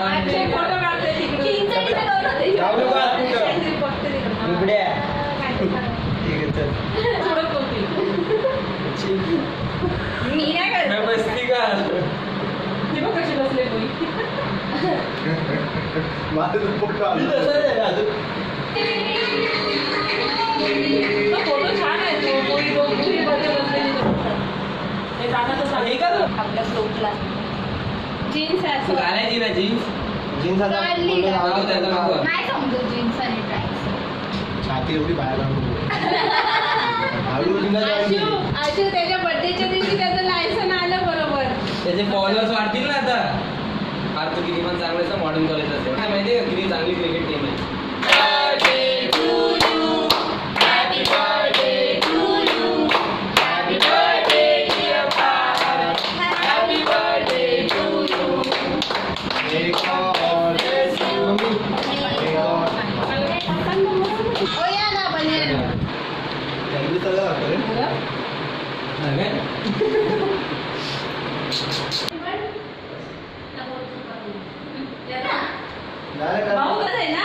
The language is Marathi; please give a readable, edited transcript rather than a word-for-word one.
फोटो काढते तिकडे मी नाही करत बसती का ती बघ कशी बसले कोणी फोटो छान आहे आपल्या फ्लोटला जीन्स आहे घालायची ना जीन्स जीन्स आता नाही समजू जीन्स आणि ट्रॅक्स छाती एवढी बाहेर आशू त्याच्या बर्थडेच्या दिवशी त्याचं लायसन आलं बरोबर त्याचे फॉलोअर्स वाढतील ना आता फार तू किती पण चांगलं मॉडर्न कॉलेज असेल काय माहिती आहे का किती चांगली क्रिकेट टीम आहे भाऊ कसं आहे ना